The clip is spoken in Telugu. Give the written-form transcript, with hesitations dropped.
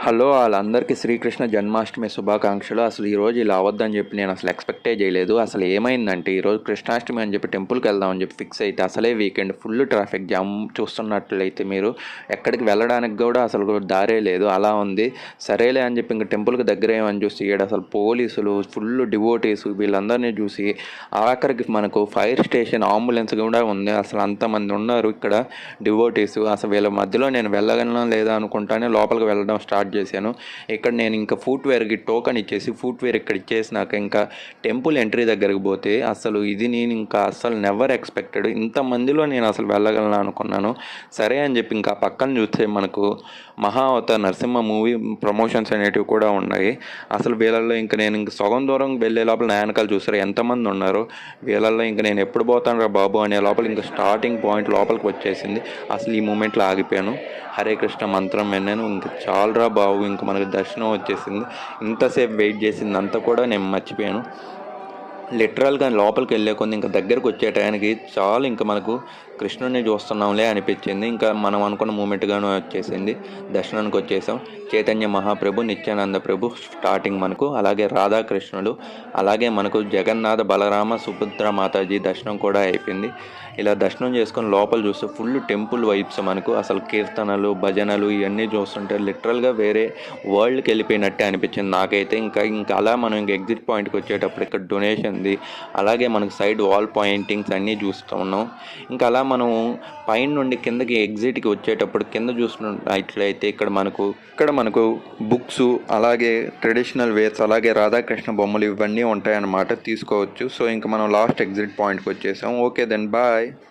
హలో వాళ్ళందరికీ శ్రీకృష్ణ జన్మాష్టమి శుభాకాంక్షలు. అసలు ఈరోజు ఇలా అవ్వద్దని చెప్పి నేను అసలు ఎక్స్పెక్టే చేయలేదు. అసలు ఏమైందంటే ఈరోజు కృష్ణాష్టమి అని చెప్పి టెంపుల్కి వెళ్దామని చెప్పి ఫిక్స్ అయితే అసలే వీకెండ్ ఫుల్ ట్రాఫిక్ జామ్ చూస్తున్నట్లయితే మీరు ఎక్కడికి వెళ్ళడానికి కూడా అసలు దారే లేదు, అలా ఉంది. సరేలే అని చెప్పి ఇంకా టెంపుల్కి దగ్గర ఏమని చూసి ఇక్కడ అసలు పోలీసులు ఫుల్ డివోటీస్ వీళ్ళందరినీ చూసి ఆఖరికి మనకు ఫైర్ స్టేషన్ అంబులెన్స్ కూడా ఉంది. అసలు అంతమంది ఉన్నారు ఇక్కడ డివోటీస్. అసలు వీళ్ళ మధ్యలో నేను వెళ్ళగలను లేదా అనుకుంటానే లోపలికి వెళ్ళడం స్టార్ట్ చేశాను. ఇక్కడ నేను ఇంకా ఫుట్వేర్కి టోకన్ ఇచ్చేసి ఫుట్వేర్ ఇక్కడ ఇచ్చేసినాక ఇంకా టెంపుల్ ఎంట్రీ దగ్గరికి పోతే అసలు ఇది నేను ఇంకా అసలు నెవర్ ఎక్స్పెక్టెడ్ ఇంతమందిలో నేను అసలు వెళ్ళగలను అనుకున్నాను. సరే అని చెప్పి ఇంకా పక్కన చూస్తే మనకు మహా అవతార్ నరసింహ మూవీ ప్రమోషన్స్ అనేటివి కూడా ఉన్నాయి. అసలు వీళ్ళల్లో ఇంకా నేను ఇంక సగం దూరం వెళ్ళే లోపల నా వెనకాల చూసారు ఎంతమంది ఉన్నారు. వీళ్ళల్లో ఇంకా నేను ఎప్పుడు పోతాను రా బాబు అనే లోపల ఇంకా స్టార్టింగ్ పాయింట్ లోపలికి వచ్చేసింది. అసలు ఈ మూమెంట్లో ఆగిపోయాను. హరే కృష్ణ మంత్రం విన్నాను. ఇంకా చాలరా బాబు ఇంకా మనకు దర్శనం వచ్చేసింది. ఇంతసేపు వెయిట్ చేసింది అంతా కూడా నేను మర్చిపోయాను. లిటరల్గా లోపలికి వెళ్ళే కొంది ఇంకా దగ్గరకు వచ్చే టయానికి చాలు ఇంకా మనకు కృష్ణుడిని చూస్తున్నాంలే అనిపించింది. ఇంకా మనం అనుకున్న మూమెంట్గానే వచ్చేసింది. దర్శనానికి వచ్చేసాం. చైతన్య మహాప్రభు, నిత్యానంద ప్రభు స్టార్టింగ్ మనకు, అలాగే రాధాకృష్ణుడు, అలాగే మనకు జగన్నాథ బలరామ సుభద్ర మాతాజీ దర్శనం కూడా అయిపోయింది. ఇలా దర్శనం చేసుకొని లోపల చూస్తే ఫుల్ టెంపుల్ వైబ్స్ మనకు. అసలు కీర్తనలు భజనలు ఇవన్నీ చూస్తుంటే లిటరల్గా వేరే వరల్డ్కి వెళ్ళిపోయినట్టే అనిపించింది నాకైతే. ఇంకా అలా మనం ఇంకా ఎగ్జిట్ పాయింట్కి వచ్చేటప్పుడు ఇక్కడ డొనేషన్ది, అలాగే మనకు సైడ్ వాల్ పాయింటింగ్స్ అన్నీ చూస్తూ ఉన్నాం. ఇంకా అలా మనం పైన నుండి కిందకి ఎగ్జిట్కి వచ్చేటప్పుడు కింద చూసినట్లయితే ఇక్కడ మనకు బుక్స్, అలాగే ట్రెడిషనల్ వేర్స్, అలాగే రాధాకృష్ణ బొమ్మలు ఇవన్నీ ఉంటాయన్నమాట, తీసుకోవచ్చు. సో ఇంకా మనం లాస్ట్ ఎగ్జిట్ పాయింట్కి వచ్చేసాం. Okay then bye.